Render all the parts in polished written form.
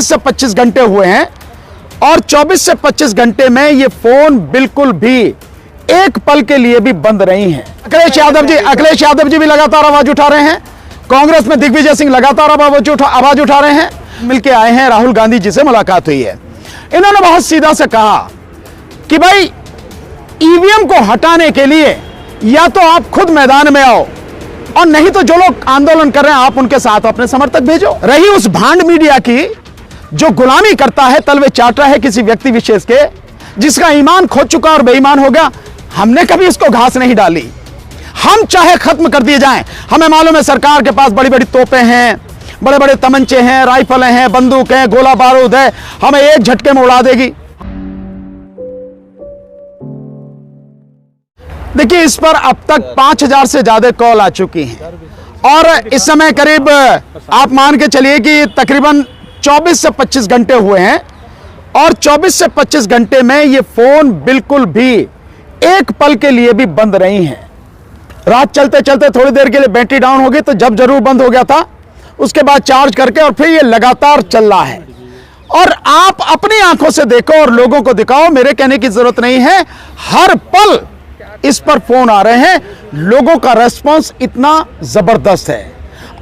24 से 25 घंटे हुए हैं और 24 से 25 घंटे में ये फोन बिल्कुल भी एक पल के लिए भी बंद नहीं है। अखिलेश यादव जी भी लगातार आवाज उठा रहे हैं। कांग्रेस में दिग्विजय सिंह लगातार आवाज उठा रहे हैं। मिलके आए हैं, राहुल गांधी जी से मुलाकात हुई है। इन्होंने बहुत सीधा से कहा कि भाई ईवीएम को हटाने के लिए या तो आप खुद मैदान में आओ और नहीं तो जो लोग आंदोलन कर रहे हैं आप उनके साथ अपने समर्थक भेजो। रही उस भांड मीडिया की जो गुलामी करता है, तलवे चाट रहा है किसी व्यक्ति विशेष के, जिसका ईमान खो चुका और बेईमान हो गया, हमने कभी इसको घास नहीं डाली। हम चाहे खत्म कर दिए जाएं, हमें मालूम है सरकार के पास बड़ी बड़ी तोपें हैं, बड़े बड़े तमंचे हैं, राइफलें हैं, बंदूक हैं, गोला बारूद है, हमें एक झटके में उड़ा देगी। देखिए, इस पर अब तक 5000 से ज्यादा कॉल आ चुकी हैं और इस समय करीब आप मान के चलिए कि तकरीबन 24 से 25 घंटे हुए हैं और 24 से 25 घंटे में ये फोन बिल्कुल भी एक पल के लिए भी बंद नहीं है। रात चलते चलते थोड़ी देर के लिए बैटरी डाउन हो गई तो जब जरूर बंद हो गया था, उसके बाद चार्ज करके और फिर ये लगातार चल रहा है। और आप अपनी आंखों से देखो और लोगों को दिखाओ, मेरे कहने की जरूरत नहीं है। हर पल इस पर फोन आ रहे हैं, लोगों का रेस्पॉन्स इतना जबरदस्त है।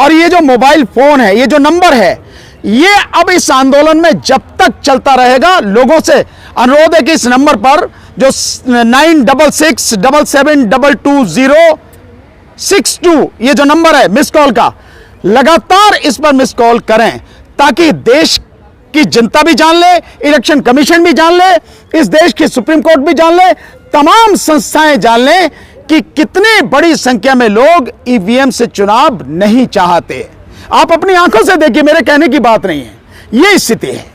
और ये जो मोबाइल फोन है, ये जो नंबर है, ये अब इस आंदोलन में जब तक चलता रहेगा, लोगों से अनुरोध है कि इस नंबर पर जो 9667222062 ये जो नंबर है मिस कॉल का, लगातार इस पर मिस कॉल करें ताकि देश की जनता भी जान ले, इलेक्शन कमीशन भी जान ले, इस देश की सुप्रीम कोर्ट भी जान ले, तमाम संस्थाएं जान लें कि कितनी बड़ी संख्या में लोग ईवीएम से चुनाव नहीं चाहते। आप अपनी आंखों से देखिए, मेरे कहने की बात नहीं है, ये स्थिति है।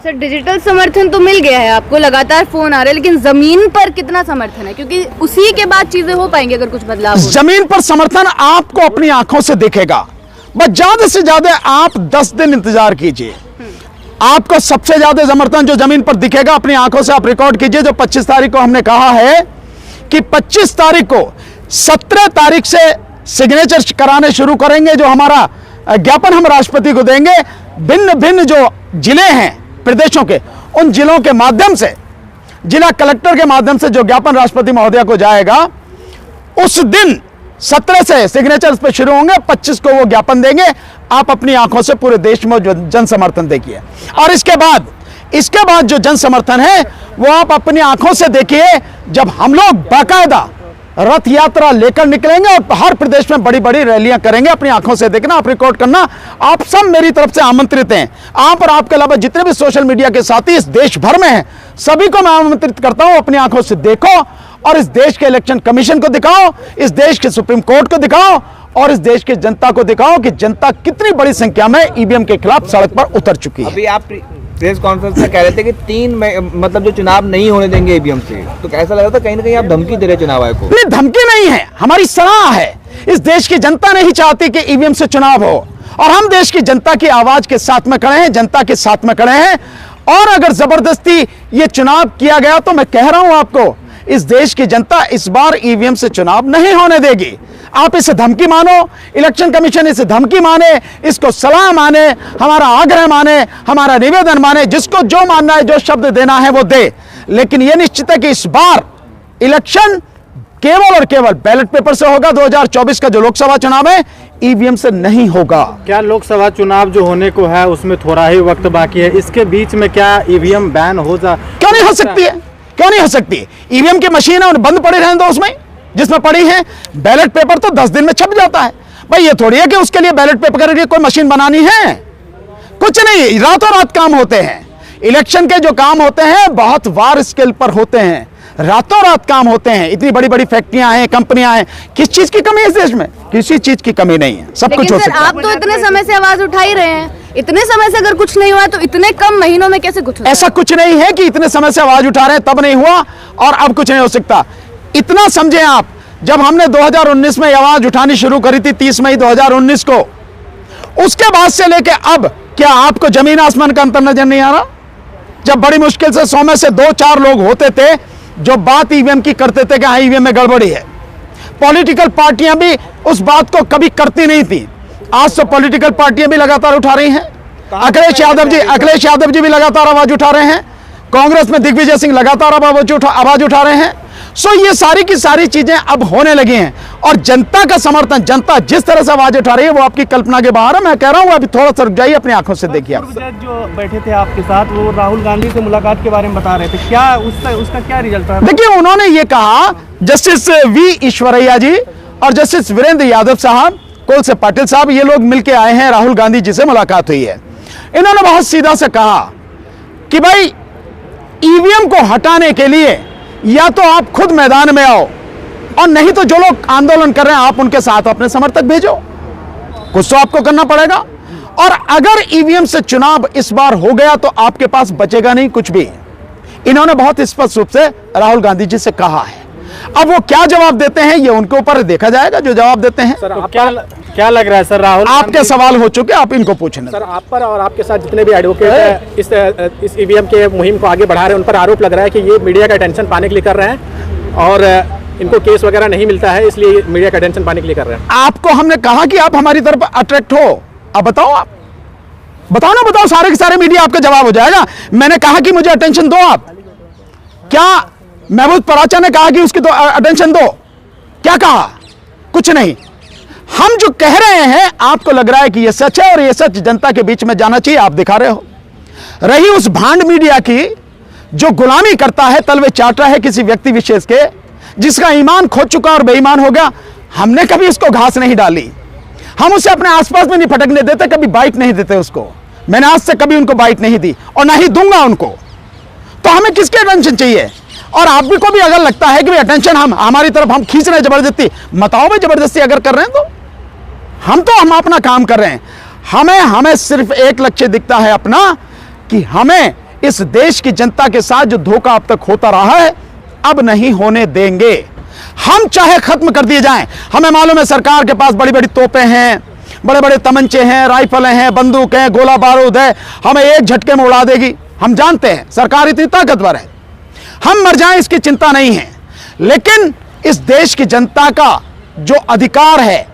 सर, डिजिटल समर्थन तो मिल गया है आपको, लगातार फोन आ रहे हैं, लेकिन जमीन पर कितना समर्थन है? क्योंकि उसी के बाद चीजें हो पाएंगी अगर कुछ बदलाव हो। जमीन पर समर्थन आपको अपनी आंखों से दिखेगा, बस ज्यादा से ज्यादा आप 10 दिन इंतजार कीजिए, आपको सबसे ज्यादा समर्थन जो जमीन पर दिखेगा अपनी आंखों से आप रिकॉर्ड कीजिए। जो 25 तारीख को हमने कहा है कि 25 तारीख को 17 तारीख से सिग्नेचर कराने शुरू करेंगे, जो हमारा ज्ञापन हम राष्ट्रपति को देंगे, भिन्न भिन्न जो जिले हैं प्रदेशों के, उन जिलों के माध्यम से, जिला कलेक्टर के माध्यम से जो ज्ञापन राष्ट्रपति महोदया को जाएगा, उस दिन 17 से सिग्नेचर्स पे शुरू होंगे, 25 को वो ज्ञापन देंगे। आप अपनी आंखों से पूरे देश में जो जन समर्थन देखिए और इसके बाद जो जन समर्थन है वो आप अपनी आंखों से देखिए, जब हम लोग बाकायदा रथ यात्रा लेकर निकलेंगे और हर प्रदेश में बड़ी बड़ी रैलियां करेंगे। अपनी आंखों से देखना, आप रिकॉर्ड करना, आप सब मेरी तरफ से आमंत्रित हैं। आप और आपके अलावा जितने भी सोशल मीडिया के साथी इस देश भर में हैं, सभी को मैं आमंत्रित करता हूं, अपनी आंखों से देखो और इस देश के इलेक्शन कमीशन को दिखाओ, इस देश के सुप्रीम कोर्ट को दिखाओ और इस देश की जनता को दिखाओ कि जनता कितनी बड़ी संख्या में ईवीएम के खिलाफ सड़क पर उतर चुकी है। अभी आप प्रेस कॉन्फ्रेंस में कह रहे थे कि 3 मतलब जो चुनाव नहीं होने देंगे ईवीएम से, तो कैसा लग रहा था कहीं ना कहीं आप धमकी दे रहे चुनाव आयोग को? नहीं, धमकी नहीं है, हमारी सलाह है। इस देश की जनता नहीं चाहती कि ईवीएम से चुनाव हो और हम देश की जनता की आवाज के साथ में खड़े हैं, जनता के साथ में खड़े हैं। और अगर जबरदस्ती ये चुनाव किया गया तो मैं कह रहा हूं आपको, इस देश की जनता इस बार ईवीएम से चुनाव नहीं होने देगी। आप इसे धमकी मानो, इलेक्शन कमीशन इसे धमकी माने, इसको सलाह माने, हमारा आग्रह माने, हमारा निवेदन माने, जिसको जो मानना है, जो शब्द देना है वो दे, लेकिन यह निश्चित है कि इस बार इलेक्शन केवल और केवल बैलेट पेपर से होगा। 2024 का जो लोकसभा चुनाव है ईवीएम से नहीं होगा। क्या लोकसभा चुनाव जो होने को है उसमें थोड़ा ही वक्त बाकी है, इसके बीच में क्या ईवीएम बैन हो जा? क्यों नहीं हो सकती है, क्यों नहीं हो सकती? ईवीएम की मशीन है, बंद पड़ी रहने दो उसमें, जिसमें पड़ी है। बैलेट पेपर तो 10 दिन में छप जाता है भाई, ये थोड़ी है कि उसके लिए बैलेट पेपर के लिए कोई मशीन बनानी है, कुछ नहीं, रातों रात काम होते हैं। इलेक्शन के जो काम होते हैं बहुत वार स्केल पर होते हैं, रातों रात काम होते हैं। इतनी बड़ी बड़ी फैक्ट्रियां हैं, कंपनियां हैं, किस चीज की कमी है इस देश में? किसी चीज की कमी नहीं है, सब कुछ हो सकता है। आप तो इतने समय से आवाज उठा ही रहे हैं, इतने समय से अगर कुछ नहीं हुआ तो इतने कम महीनों में कैसे कुछ? ऐसा कुछ नहीं है कि इतने समय से आवाज उठा रहे हैं तब नहीं हुआ और अब कुछ नहीं हो सकता। इतना समझे आप, जब हमने 2019 में आवाज उठानी शुरू करी थी 30 मई 2019 को, उसके बाद से लेके अब क्या आपको जमीन आसमान का अंतर नजर नहीं आ रहा? जब बड़ी मुश्किल से 100 में से 2-4 लोग होते थे जो बात ईवीएम की करते थे कि हाँ ईवीएम में गड़बड़ी है, पॉलिटिकल पार्टियां भी उस बात को कभी करती नहीं थी। आज तो पॉलिटिकल पार्टियां भी लगातार उठा रही हैं। अखिलेश यादव जी भी लगातार आवाज उठा रहे हैं, कांग्रेस में दिग्विजय सिंह लगातार आवाज उठा रहे हैं। सो ये सारी की सारी चीजें अब होने लगी हैं और जनता का समर्थन, जनता जिस तरह से आवाज उठा रही है वो आपकी कल्पना के बाहर है। मैं कह रहा हूं अभी थोड़ा सा रुक जाइए, अपनी आंखों से देखिए आप। जो बैठे थे आपके साथ वो राहुल गांधी से मुलाकात के बारे में बता रहे थे, क्या उसका क्या रिजल्ट रहा? देखिए, उन्होंने ये कहा, जस्टिस वी ईश्वरैया जी और जस्टिस वीरेंद्र यादव साहब, कोल से पाटिल साहब, ये लोग मिलके आए हैं, राहुल गांधी जी से मुलाकात हुई है। इन्होंने बहुत सीधा से कहा कि भाई ईवीएम को हटाने के लिए या तो आप खुद मैदान में आओ और नहीं तो जो लोग आंदोलन कर रहे हैं आप उनके साथ अपने समर्थक भेजो, कुछ तो आपको करना पड़ेगा। और अगर ईवीएम से चुनाव इस बार हो गया तो आपके पास बचेगा नहीं कुछ भी। इन्होंने बहुत स्पष्ट रूप से राहुल गांधी जी से कहा है। अब वो क्या जवाब देते हैं ये उनके ऊपर देखा जाएगा, जो जवाब देते हैं। सर, क्या लग रहा है सर, राहुल आपके सवाल हो चुके, आप इनको पूछने। सर, आप पर और आपके साथ जितने भी एडवोकेट इस ईवीएम के मुहिम को आगे बढ़ा रहे हैं, उन पर आरोप लग रहा है कि ये मीडिया का अटेंशन पाने के लिए कर रहे हैं और इनको केस वगैरह नहीं मिलता है, इसलिए मीडिया का अटेंशन पाने के लिए कर रहे हैं। आपको हमने कहा कि आप हमारी तरफ अट्रैक्ट हो, अब बताओ, आप बताओ ना, बताओ, सारे के सारे मीडिया आपका जवाब हो जाएगा। मैंने कहा कि मुझे अटेंशन दो, आप क्या महमूद पराचा ने कहा कि उसकी तो अटेंशन दो, क्या कहा? कुछ नहीं। हम जो कह रहे हैं आपको लग रहा है कि यह सच है और यह सच जनता के बीच में जाना चाहिए, आप दिखा रहे हो। रही उस भांड मीडिया की जो गुलामी करता है, तलवे चाट रहा है किसी व्यक्ति विशेष के, जिसका ईमान खो चुका और बेईमान हो गया, हमने कभी उसको घास नहीं डाली, हम उसे अपने आसपास में नहीं फटकने देते, कभी बाइट नहीं देते उसको। मैंने आज से कभी उनको बाइट नहीं दी और ना ही दूंगा उनको। तो हमें किसकी अटेंशन चाहिए? और आप भी को भी अगर लगता है कि अटेंशन हमारी तरफ हम खींच रहे हैं जबरदस्ती, बताओ भाई, जबरदस्ती अगर कर रहे हैं तो हम अपना काम कर रहे हैं। हमें सिर्फ एक लक्ष्य दिखता है अपना, कि हमें इस देश की जनता के साथ जो धोखा अब तक होता रहा है अब नहीं होने देंगे। हम चाहे खत्म कर दिए जाएं, हमें मालूम है सरकार के पास बड़ी बड़ी तोपें हैं, बड़े बड़े तमंचे हैं, राइफलें हैं, बंदूक हैं, गोला बारूद है, हमें एक झटके में उड़ा देगी। हम जानते हैं सरकार इतनी ताकतवर है, हम मर जाएं इसकी चिंता नहीं है। लेकिन इस देश की जनता का जो अधिकार है,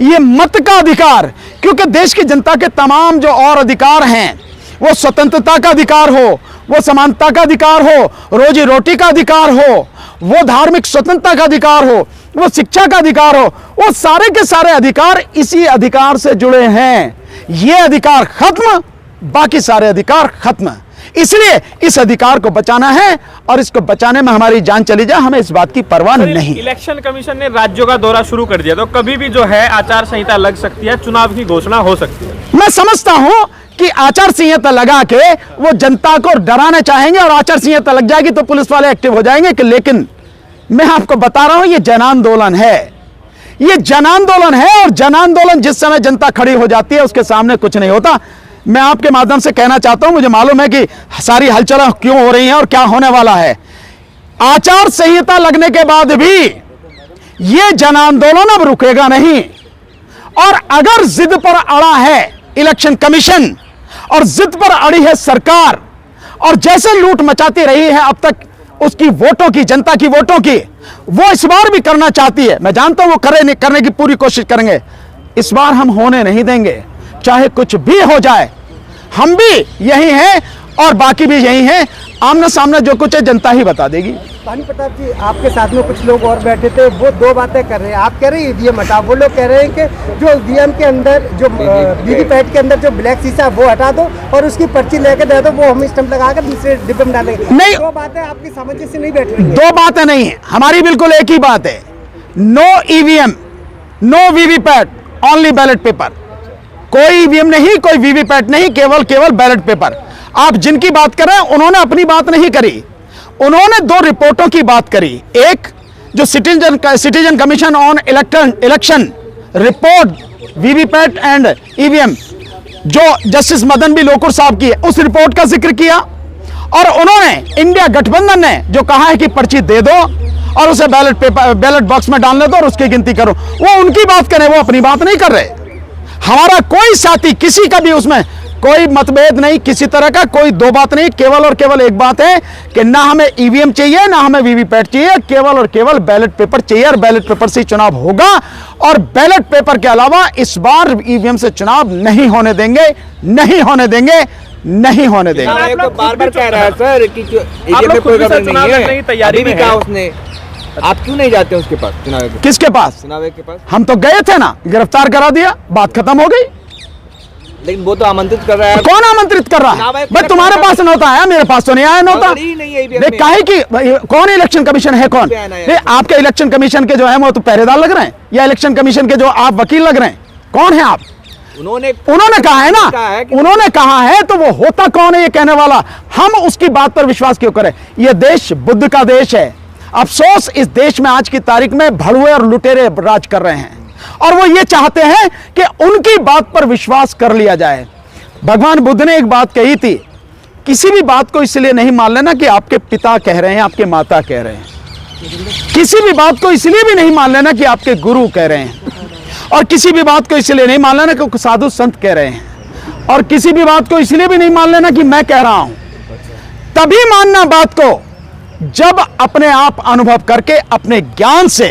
ये मत का अधिकार, क्योंकि देश की जनता के तमाम जो और अधिकार हैं, वो स्वतंत्रता का अधिकार हो, वो समानता का अधिकार हो, रोजी रोटी का अधिकार हो, वो धार्मिक स्वतंत्रता का अधिकार हो, वो शिक्षा का अधिकार हो, वो सारे के सारे अधिकार इसी अधिकार से जुड़े हैं। ये अधिकार खत्म, बाकी सारे अधिकार खत्म। इसलिए इस अधिकार को बचाना है और इसको बचाने में हमारी जान चली जाए, हमें इस बात की परवाह नहीं। इलेक्शन कमीशन ने राज्यों का दौरा शुरू कर दिया, तो कभी भी जो है आचार संहिता लग सकती है, चुनाव की घोषणा हो सकती है। मैं समझता हूं कि आचार संहिता लगा के वो जनता को डराना चाहेंगे और आचार संहिता लग जाएगी तो पुलिस वाले एक्टिव हो जाएंगे कि, लेकिन मैं आपको बता रहा हूं ये जन आंदोलन है, ये जन आंदोलन है और जन आंदोलन जिस समय जनता खड़ी हो जाती है उसके सामने कुछ नहीं होता। मैं आपके माध्यम से कहना चाहता हूं, मुझे मालूम है कि सारी हलचलें क्यों हो रही हैं और क्या होने वाला है। आचार संहिता लगने के बाद भी यह जन आंदोलन अब रुकेगा नहीं। और अगर जिद पर अड़ा है इलेक्शन कमीशन और जिद पर अड़ी है सरकार और जैसे लूट मचाती रही है अब तक उसकी वोटों की, जनता की वोटों की, वो इस बार भी करना चाहती है। मैं जानता हूं वो करने की पूरी कोशिश करेंगे। इस बार हम होने नहीं देंगे, चाहे कुछ भी हो जाए। हम भी यही हैं और बाकी भी यही हैं। आमने सामने जो कुछ है जनता ही बता देगी। पानी प्रताप जी, आपके साथ में कुछ लोग और बैठे थे, वो दो बातें कर रहे हैं। आप कह रहे हैं ईवीएम हटाओ, वो लोग कह रहे हैं कि जो ईवीएम के अंदर, जो वीवीपैट के अंदर जो ब्लैक शीशा वो हटा दो और उसकी पर्ची लेकर दे दो, वो हम स्टैंप लगाकर दूसरे डिब्बे में डालेंगे। नहीं, दो बातें आपकी समझ से नहीं बैठ रही हैं। दो बातें नहीं है, हमारी बिल्कुल एक ही बात है। No EVM, no VVPAT, only ballot paper. कोई ईवीएम नहीं, कोई वीवीपैट नहीं, केवल बैलेट पेपर। आप जिनकी बात कर रहे हैं उन्होंने अपनी बात नहीं करी, उन्होंने दो रिपोर्टों की बात करी। एक जो citizen commission on election report VVPAT and EVM जो जस्टिस मदन बी लोकुर साहब की है, उस रिपोर्ट का जिक्र किया। और उन्होंने इंडिया गठबंधन ने जो कहा है कि पर्ची दे दो और उसे बैलेट बॉक्स में डालने दो और उसकी गिनती करो, वो उनकी बात करें, वो अपनी बात नहीं कर रहे। हमारा कोई साथी किसी का भी उसमें कोई मतभेद नहीं किसी तरह का, कोई दो बात नहीं, केवल और केवल एक बात है कि ना हमें ईवीएम चाहिए ना हमें वीवीपैट चाहिए, केवल और केवल बैलेट पेपर चाहिए और बैलेट पेपर से ही चुनाव होगा। और बैलेट पेपर के अलावा इस बार ईवीएम से चुनाव नहीं होने देंगे, नहीं होने देंगे, नहीं होने देंगे। चुनाव आयोग तो बार-बार कह रहा है सर कि ईवीएम में कोई गड़बड़ी नहीं है, तैयारी में कहा उसने। आप क्यों नहीं जाते उसके पास, चुनाव आयोग के किसके पास? चुनाव आयोग के पास? हम तो गए थे ना, गिरफ्तार करा दिया, बात खत्म हो गई। लेकिन वो तो आमंत्रित कर रहा है। कौन आमंत्रित कर रहा है? भाई तुम्हारे पास नोटा आया, मेरे पास तो नहीं आया नोटा। देख काहे की कौन इलेक्शन कमीशन है कौन? नहीं, आपके इलेक्शन कमीशन के जो है वो तो पहरेदार लग रहे हैं, या इलेक्शन कमीशन के जो आप वकील लग रहे हैं? कौन है आप? उन्होंने कहा है ना, उन्होंने कहा है तो वो होता कौन है ये कहने वाला? हम उसकी बात पर विश्वास क्यों करें? ये देश बुद्ध का देश है। अफसोस इस देश में आज की तारीख में भड़ुए और लुटेरे राज कर रहे हैं और वो ये चाहते हैं कि उनकी बात पर विश्वास कर लिया जाए। भगवान बुद्ध ने एक बात कही थी, किसी भी बात को इसलिए नहीं मान लेना कि आपके पिता कह रहे हैं, आपके माता कह रहे हैं। किसी भी बात को इसलिए भी नहीं मान लेना कि आपके गुरु कह रहे हैं, और किसी भी बात को इसलिए नहीं मान लेना कि साधु संत कह रहे हैं, और किसी भी बात को इसलिए भी नहीं मान लेना कि मैं कह रहा हूं। तभी मानना बात को जब अपने आप अनुभव करके, अपने ज्ञान से,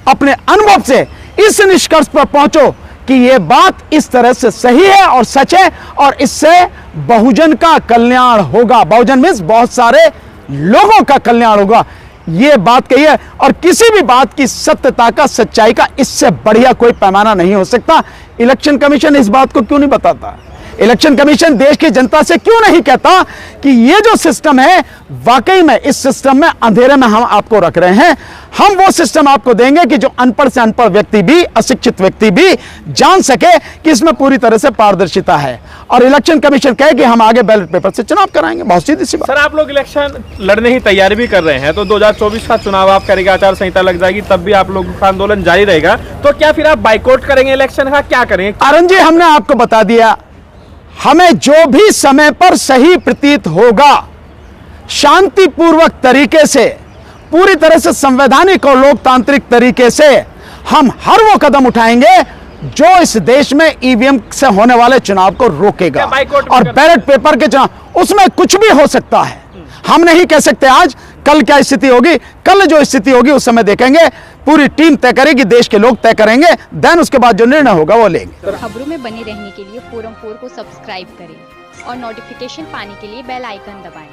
अपने अनुभव से इस निष्कर्ष पर पहुंचो कि यह बात इस तरह से सही है और सच है और इससे बहुजन का कल्याण होगा। बहुजन मीन्स बहुत सारे लोगों का कल्याण होगा, यह बात कही है। और किसी भी बात की सत्यता का, सच्चाई का इससे बढ़िया कोई पैमाना नहीं हो सकता। इलेक्शन कमीशन इस बात को क्यों नहीं बताता? इलेक्शन कमीशन देश की जनता से क्यों नहीं कहता कि ये जो सिस्टम है, वाकई में इस सिस्टम में अंधेरे में हम आपको रख रहे हैं। हम वो सिस्टम आपको देंगे कि जो अनपढ़ से अनपढ़ व्यक्ति भी, अशिक्षित व्यक्ति भी जान सके कि इसमें पूरी तरह से पारदर्शिता है। और इलेक्शन कमीशन कहे कि हम आगे बैलेट पेपर से चुनाव कराएंगे, बहुत सीधी सी बात। सर आप लोग इलेक्शन लड़ने की तैयारी भी कर रहे हैं, तो 2024 का चुनाव आप करेंगे, आचार संहिता लग जाएगी, तब भी आप लोगों का आंदोलन जारी रहेगा, तो क्या फिर आप बाइकआउट करेंगे इलेक्शन का, क्या करेंगे? अरुण जी, हमने आपको बता दिया, हमें जो भी समय पर सही प्रतीत होगा, शांतिपूर्वक तरीके से, पूरी तरह से संवैधानिक और लोकतांत्रिक तरीके से हम हर वो कदम उठाएंगे जो इस देश में ईवीएम से होने वाले चुनाव को रोकेगा। और बैलेट पेपर के चुनाव, उसमें कुछ भी हो सकता है, हम नहीं कह सकते आज, कल क्या स्थिति होगी। कल जो स्थिति होगी उस समय देखेंगे, पूरी टीम तय करेगी, देश के लोग तय करेंगे, देन उसके बाद जो निर्णय होगा वो लेंगे। खबरों में बने रहने के लिए फोरम 4 को सब्सक्राइब करें और नोटिफिकेशन पाने के लिए बेल आइकन दबाएं।